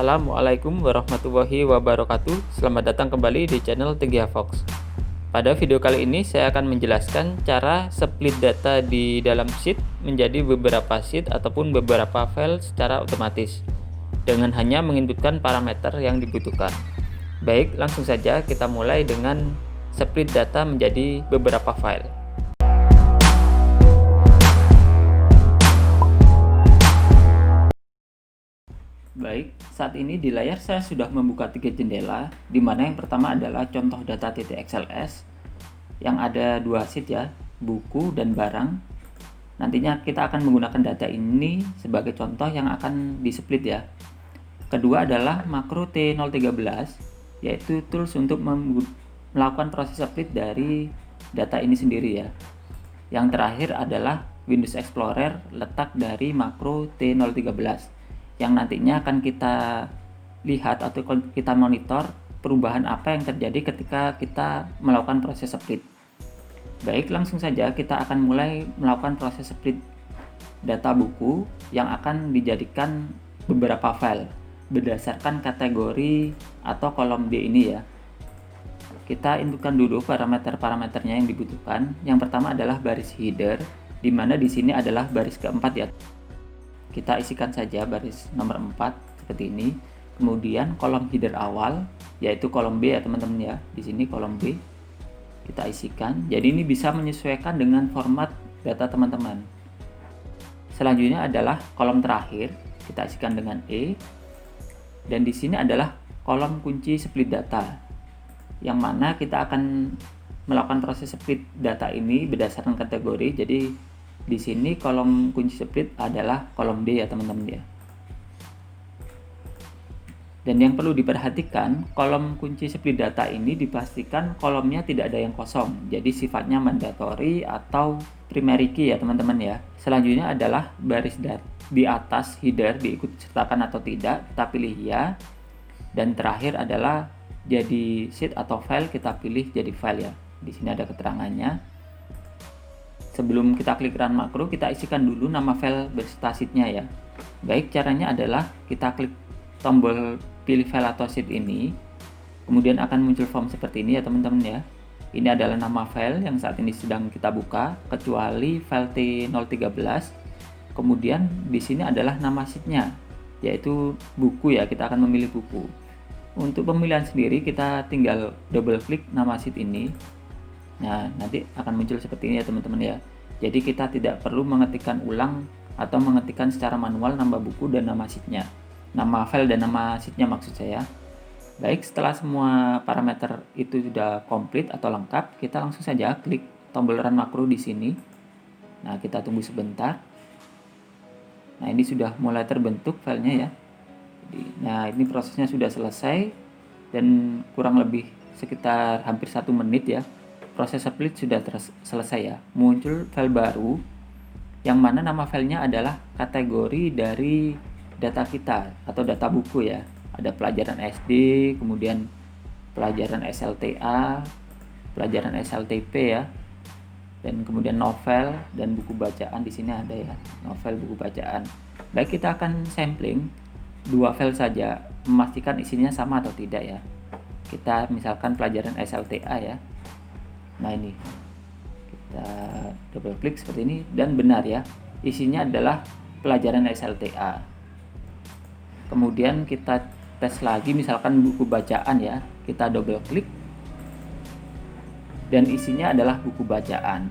Assalamualaikum warahmatullahi wabarakatuh. Selamat datang kembali di channel TGHavox. Pada video kali ini saya akan menjelaskan cara split data di dalam sheet menjadi beberapa sheet ataupun beberapa file secara otomatis dengan hanya menginputkan parameter yang dibutuhkan. Baik, langsung saja kita mulai dengan split data menjadi beberapa file. Baik, saat ini di layar saya sudah membuka 3 jendela, di mana yang pertama adalah contoh data .xls yang ada 2 sheet ya, buku dan barang. Nantinya kita akan menggunakan data ini sebagai contoh yang akan di-split ya. Kedua adalah makro T013, yaitu tools untuk melakukan proses split dari data ini sendiri ya. Yang terakhir adalah Windows Explorer letak dari makro T013 yang nantinya akan kita lihat atau kita monitor perubahan apa yang terjadi ketika kita melakukan proses split. Baik, langsung saja kita akan mulai melakukan proses split data buku yang akan dijadikan beberapa file berdasarkan kategori atau kolom D ini ya. Kita inputkan dulu parameter-parameternya yang dibutuhkan. Yang pertama adalah baris header, di mana di sini adalah baris keempat ya. Kita isikan saja baris nomor 4 seperti ini. Kemudian kolom header awal, yaitu kolom B ya teman-teman ya. Di sini kolom B kita isikan. Jadi ini bisa menyesuaikan dengan format data teman-teman. Selanjutnya adalah kolom terakhir, kita isikan dengan E. Dan di sini adalah kolom kunci split data, yang mana kita akan melakukan proses split data ini berdasarkan kategori. Jadi di sini kolom kunci split adalah kolom D ya teman-teman ya. Dan yang perlu diperhatikan, kolom kunci split data ini dipastikan kolomnya tidak ada yang kosong. Jadi sifatnya mandatory atau primary key ya teman-teman ya. Selanjutnya adalah baris di atas header diikut sertakan atau tidak, kita pilih ya. Dan terakhir adalah jadi sheet atau file, kita pilih jadi file ya. Di sini ada keterangannya. Sebelum kita klik run makro, kita isikan dulu nama file beserta sheet-nya ya. Baik, caranya adalah kita klik tombol pilih file atau sheet ini, kemudian akan muncul form seperti ini ya teman-teman ya. Ini adalah nama file yang saat ini sedang kita buka, kecuali file T013. Kemudian di sini adalah nama sheet-nya, yaitu buku ya, kita akan memilih buku. Untuk pemilihan sendiri kita tinggal double klik nama sheet ini. Nah, nanti akan muncul seperti ini ya teman-teman ya. Jadi kita tidak perlu mengetikkan ulang atau mengetikkan secara manual nama buku dan nama sheet-nya. Nama file dan nama sheet-nya maksud saya. Baik, setelah semua parameter itu sudah komplit atau lengkap, kita langsung saja klik tombol run makro di sini. Nah, kita tunggu sebentar. Nah, ini sudah mulai terbentuk filenya ya. Nah, ini prosesnya sudah selesai dan kurang lebih sekitar hampir 1 menit ya. Proses split sudah selesai ya. Muncul file baru yang mana nama filenya adalah kategori dari data kita atau data buku ya. Ada pelajaran SD, kemudian pelajaran SLTA, pelajaran SLTP ya. Dan kemudian novel dan buku bacaan di sini ada ya. Novel, buku bacaan. Baik, kita akan sampling 2 file saja, memastikan isinya sama atau tidak ya. Kita misalkan pelajaran SLTA ya. Nah, ini kita double klik seperti ini dan benar ya, isinya adalah pelajaran SLTA. Kemudian kita tes lagi, misalkan buku bacaan ya, kita double klik dan isinya adalah buku bacaan.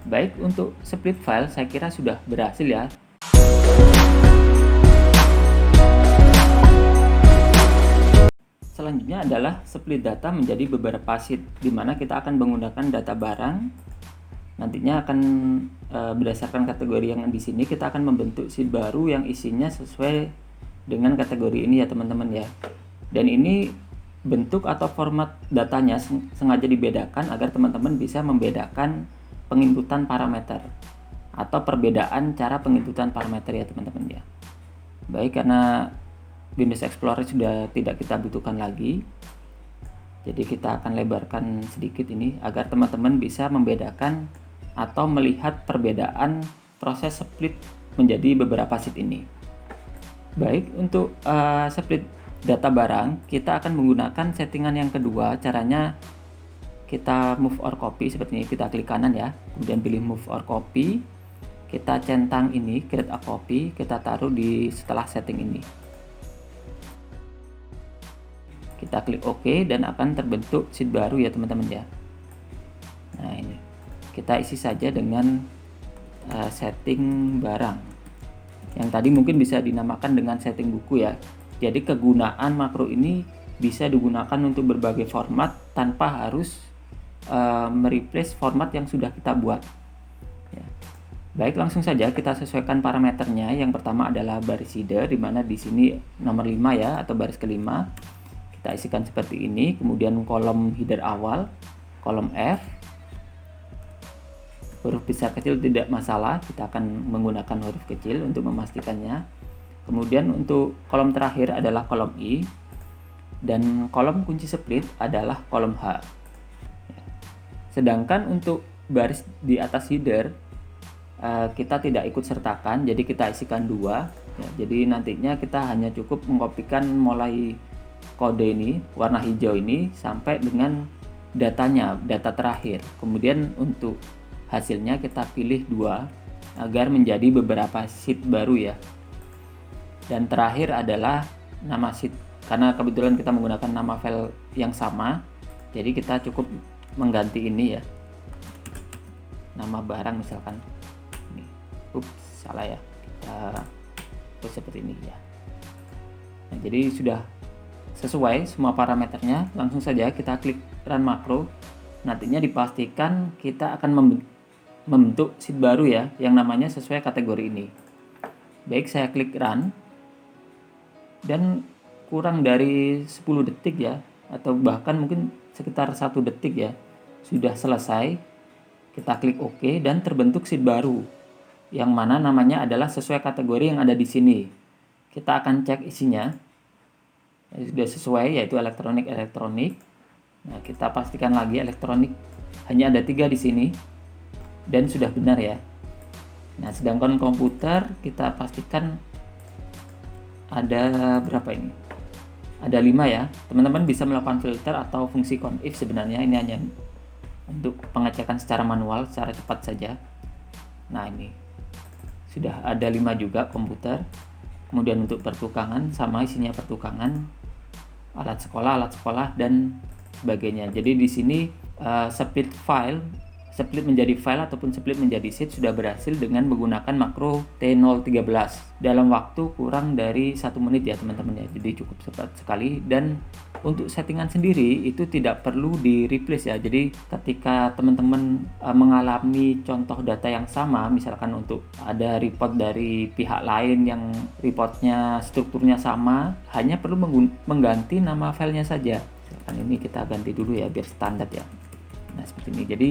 Baik, untuk split file saya kira sudah berhasil ya. Selanjutnya adalah split data menjadi beberapa sheet, di mana kita akan menggunakan data barang. Nantinya akan berdasarkan kategori yang di sini kita akan membentuk sheet baru yang isinya sesuai dengan kategori ini ya teman-teman ya. Dan ini bentuk atau format datanya sengaja dibedakan agar teman-teman bisa membedakan penginputan parameter atau perbedaan cara penginputan parameter ya teman-teman ya. Baik, karena Windows Explorer sudah tidak kita butuhkan lagi, jadi kita akan lebarkan sedikit ini agar teman-teman bisa membedakan atau melihat perbedaan proses split menjadi beberapa sheet ini. Baik, untuk split data barang, kita akan menggunakan settingan yang kedua. Caranya kita move or copy seperti ini. Kita klik kanan ya, kemudian pilih move or copy. Kita centang ini, create a copy, kita taruh di setelah setting ini. Kita klik OK dan akan terbentuk sheet baru ya teman-teman ya. Nah ini, kita isi saja dengan setting barang. Yang tadi mungkin bisa dinamakan dengan setting buku ya. Jadi kegunaan makro ini bisa digunakan untuk berbagai format tanpa harus mereplace format yang sudah kita buat. Ya. Baik, langsung saja kita sesuaikan parameternya. Yang pertama adalah baris header, di mana di sini nomor 5 ya, atau baris kelima. Kita isikan seperti ini. Kemudian kolom header awal, kolom F. Huruf besar kecil tidak masalah, kita akan menggunakan huruf kecil untuk memastikannya. Kemudian untuk kolom terakhir adalah kolom I, dan kolom kunci split adalah kolom H. Sedangkan untuk baris di atas header kita tidak ikut sertakan, jadi kita isikan 2 ya. Jadi nantinya kita hanya cukup mengkopikan mulai kode ini, warna hijau ini, sampai dengan datanya, data terakhir. Kemudian untuk hasilnya kita pilih 2 agar menjadi beberapa sheet baru ya. Dan terakhir adalah nama sheet, karena kebetulan kita menggunakan nama file yang sama, jadi kita cukup mengganti ini ya, nama barang misalkan ini. Salah ya, kita tulis seperti ini ya. Nah, jadi sudah sesuai semua parameternya. Langsung saja kita klik run makro. Nantinya dipastikan kita akan membentuk sheet baru ya, yang namanya sesuai kategori ini. Baik, saya klik run, dan kurang dari 10 detik ya, atau bahkan mungkin sekitar 1 detik ya, sudah selesai. Kita klik OK dan terbentuk sheet baru, yang mana namanya adalah sesuai kategori yang ada di sini. Kita akan cek isinya, sudah sesuai, yaitu elektronik. Nah, kita pastikan lagi elektronik hanya ada 3 di sini dan sudah benar ya. Nah, sedangkan komputer kita pastikan ada berapa ini? Ada 5 ya. Teman-teman bisa melakukan filter atau fungsi conif sebenarnya. Ini hanya untuk pengecekan secara manual, secara cepat saja. Nah, ini sudah ada 5 juga komputer. Kemudian untuk pertukangan, sama isinya pertukangan, alat sekolah dan sebagainya. Jadi di sini split menjadi file ataupun split menjadi sheet sudah berhasil dengan menggunakan makro T013 dalam waktu kurang dari 1 menit ya teman-teman ya. Jadi cukup cepat sekali, dan untuk settingan sendiri itu tidak perlu di replace ya. Jadi ketika teman-teman mengalami contoh data yang sama, misalkan untuk ada report dari pihak lain yang reportnya strukturnya sama, hanya perlu mengganti nama filenya saja. Misalkan ini kita ganti dulu ya biar standar ya. Nah, seperti ini. Jadi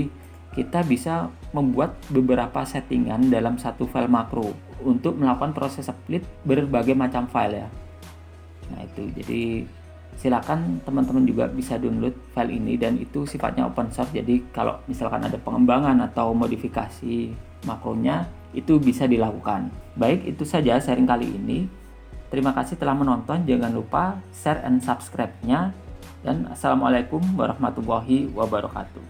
kita bisa membuat beberapa settingan dalam satu file makro untuk melakukan proses split berbagai macam file ya. Nah itu, jadi silakan teman-teman juga bisa download file ini, dan itu sifatnya open source. Jadi kalau misalkan ada pengembangan atau modifikasi makronya, itu bisa dilakukan. Baik, itu saja sharing kali ini. Terima kasih telah menonton. Jangan lupa share and subscribe-nya. Dan assalamualaikum warahmatullahi wabarakatuh.